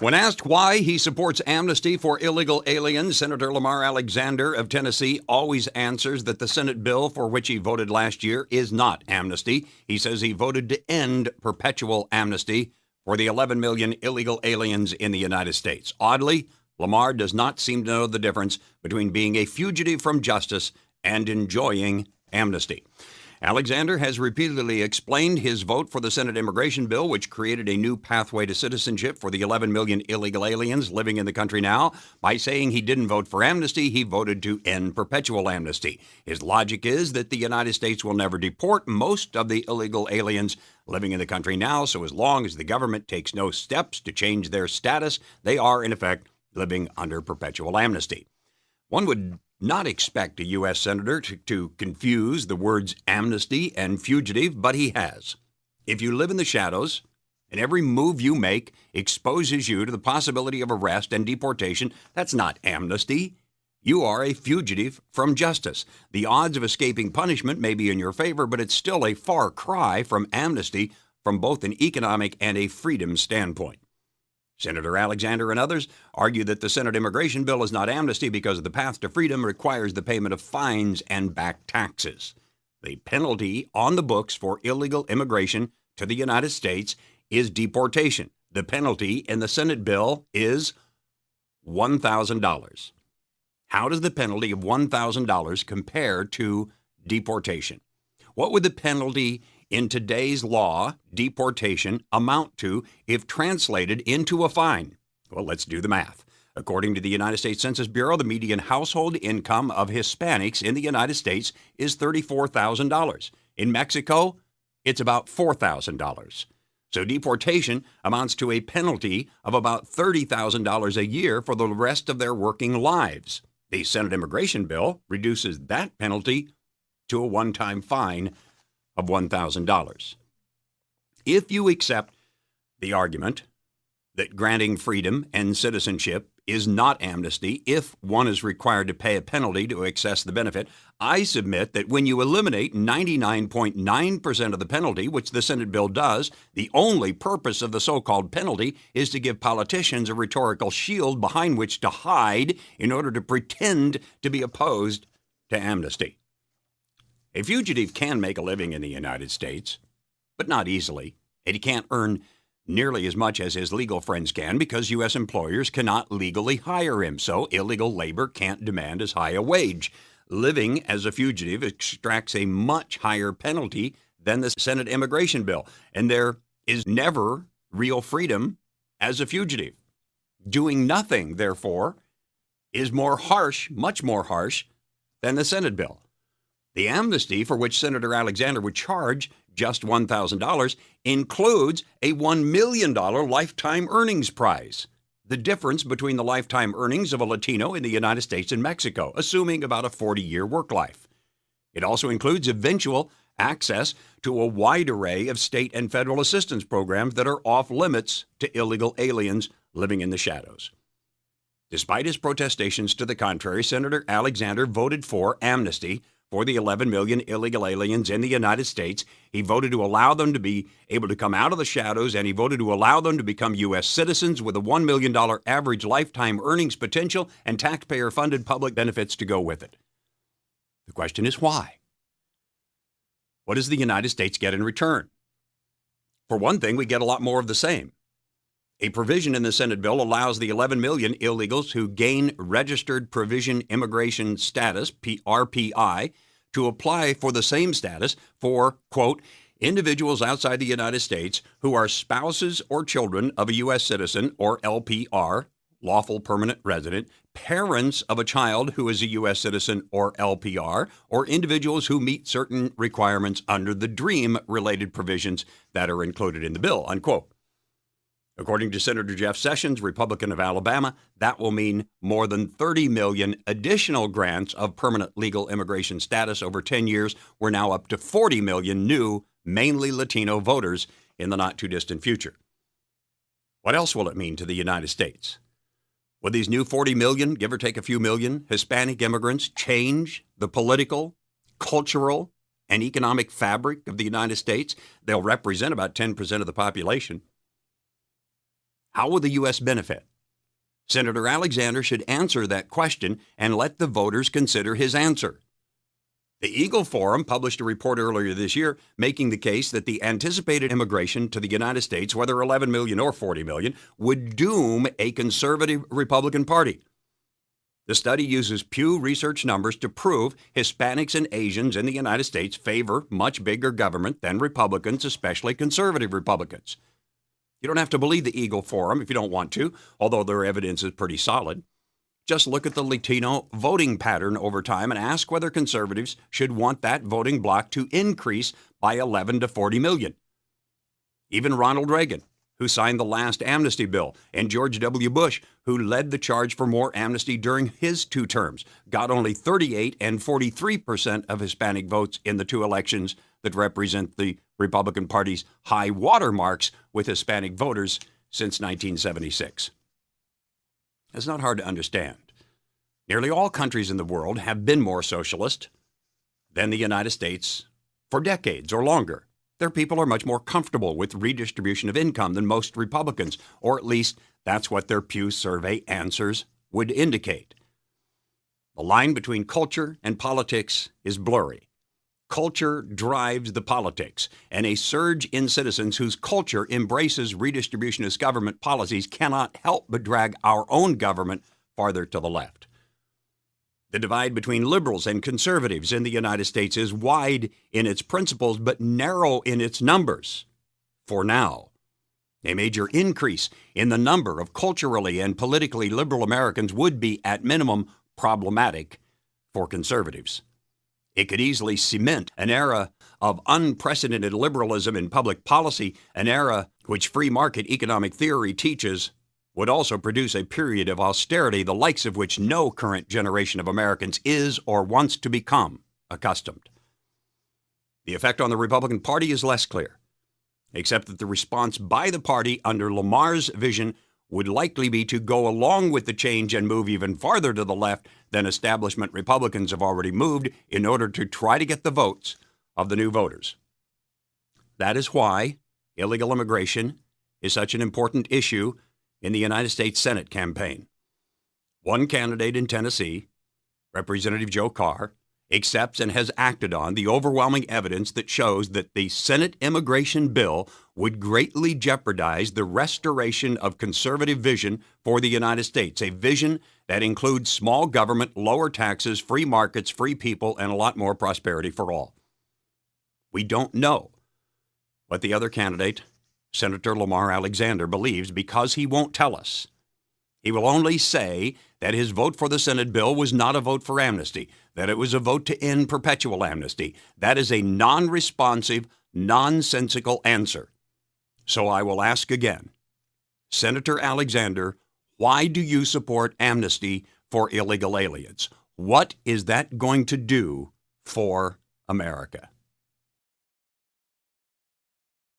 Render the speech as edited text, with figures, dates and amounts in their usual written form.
When asked why he supports amnesty for illegal aliens, Senator Lamar Alexander of Tennessee always answers that the Senate bill for which he voted last year is not amnesty. He says he voted to end perpetual amnesty for the 11 million illegal aliens in the United States. Oddly, Lamar does not seem to know the difference between being a fugitive from justice and enjoying amnesty. Alexander has repeatedly explained his vote for the Senate immigration bill, which created a new pathway to citizenship for the 11 million illegal aliens living in the country now, by saying he didn't vote for amnesty, he voted to end perpetual amnesty. His logic is that the United States will never deport most of the illegal aliens living in the country now, so as long as the government takes no steps to change their status, they are, in effect, living under perpetual amnesty. One would not expect a U.S. Senator to confuse the words amnesty and fugitive, but he has. If you live in the shadows and every move you make exposes you to the possibility of arrest and deportation, that's not amnesty. You are a fugitive from justice. The odds of escaping punishment may be in your favor, but it's still a far cry from amnesty from both an economic and a freedom standpoint. Senator Alexander and others argue that the Senate immigration bill is not amnesty because the path to freedom requires the payment of fines and back taxes. The penalty on the books for illegal immigration to the United States is deportation. The penalty in the Senate bill is $1,000. How does the penalty of $1,000 compare to deportation? What would the penalty in today's law, deportation, amount to if translated into a fine? Well, let's do the math. According to the United States Census Bureau, the median household income of Hispanics in the United States is $34,000. In Mexico, it's about $4,000. So deportation amounts to a penalty of about $30,000 a year for the rest of their working lives. The Senate immigration bill reduces that penalty to a one-time fine of $1,000. If you accept the argument that granting freedom and citizenship is not amnesty if one is required to pay a penalty to access the benefit, I submit that when you eliminate 99.9% of the penalty, which the Senate bill does, the only purpose of the so-called penalty is to give politicians a rhetorical shield behind which to hide in order to pretend to be opposed to amnesty. A fugitive can make a living in the United States, but not easily, and he can't earn nearly as much as his legal friends can because U.S. employers cannot legally hire him, so illegal labor can't demand as high a wage. Living as a fugitive extracts a much higher penalty than the Senate immigration bill, and there is never real freedom as a fugitive. Doing nothing, therefore, is more harsh, much more harsh, than the Senate bill. The amnesty for which Senator Alexander would charge just $1,000 includes a $1 million lifetime earnings prize, the difference between the lifetime earnings of a Latino in the United States and Mexico, assuming about a 40-year work life. It also includes eventual access to a wide array of state and federal assistance programs that are off limits to illegal aliens living in the shadows. Despite his protestations to the contrary, Senator Alexander voted for amnesty for the 11 million illegal aliens in the United States. He voted to allow them to be able to come out of the shadows, and he voted to allow them to become U.S. citizens with a $1 million average lifetime earnings potential and taxpayer-funded public benefits to go with it. The question is why? What does the United States get in return? For one thing, we get a lot more of the same. A provision in the Senate bill allows the 11 million illegals who gain registered provision immigration status, RPI, to apply for the same status for, quote, individuals outside the United States who are spouses or children of a U.S. citizen or LPR, lawful permanent resident, parents of a child who is a U.S. citizen or LPR, or individuals who meet certain requirements under the DREAM-related provisions that are included in the bill, unquote. According to Senator Jeff Sessions, Republican of Alabama, that will mean more than 30 million additional grants of permanent legal immigration status over 10 years. We're now up to 40 million new, mainly Latino voters in the not-too-distant future. What else will it mean to the United States? Will these new 40 million, give or take a few million, Hispanic immigrants change the political, cultural, and economic fabric of the United States? They'll represent about 10% of the population. How will the U.S. benefit? Senator Alexander should answer that question and let the voters consider his answer. The Eagle Forum published a report earlier this year making the case that the anticipated immigration to the United States, whether 11 million or 40 million, would doom a conservative Republican Party. The study uses Pew Research numbers to prove Hispanics and Asians in the United States favor much bigger government than Republicans, especially conservative Republicans. You don't have to believe the Eagle Forum if you don't want to, although their evidence is pretty solid. Just look at the Latino voting pattern over time and ask whether conservatives should want that voting bloc to increase by 11 to 40 million. Even Ronald Reagan, who signed the last amnesty bill, and George W. Bush, who led the charge for more amnesty during his 2 terms, got only 38 and 43% of Hispanic votes in the 2 elections that represent the Republican Party's high watermarks with Hispanic voters since 1976. It's not hard to understand. Nearly all countries in the world have been more socialist than the United States for decades or longer. Their people are much more comfortable with redistribution of income than most Republicans, or at least that's what their Pew survey answers would indicate. The line between culture and politics is blurry. Culture drives the politics, and a surge in citizens whose culture embraces redistributionist government policies cannot help but drag our own government farther to the left. The divide between liberals and conservatives in the United States is wide in its principles but narrow in its numbers. For now, a major increase in the number of culturally and politically liberal Americans would be, at minimum, problematic for conservatives. It could easily cement an era of unprecedented liberalism in public policy, an era which free market economic theory teaches would also produce a period of austerity, the likes of which no current generation of Americans is or wants to become accustomed. The effect on the Republican Party is less clear, except that the response by the party under Lamar's vision would likely be to go along with the change and move even farther to the left than establishment Republicans have already moved in order to try to get the votes of the new voters. That is why illegal immigration is such an important issue in the United States Senate campaign. One candidate in Tennessee, Representative Joe Carr, accepts and has acted on the overwhelming evidence that shows that the Senate immigration bill would greatly jeopardize the restoration of conservative vision for the United States, a vision that includes small government, lower taxes, free markets, free people, and a lot more prosperity for all. We don't know what the other candidate, Senator Lamar Alexander, believes because he won't tell us. He will only say that his vote for the Senate bill was not a vote for amnesty, that it was a vote to end perpetual amnesty. That is a non-responsive, nonsensical answer. So I will ask again, Senator Alexander, why do you support amnesty for illegal aliens? What is that going to do for America?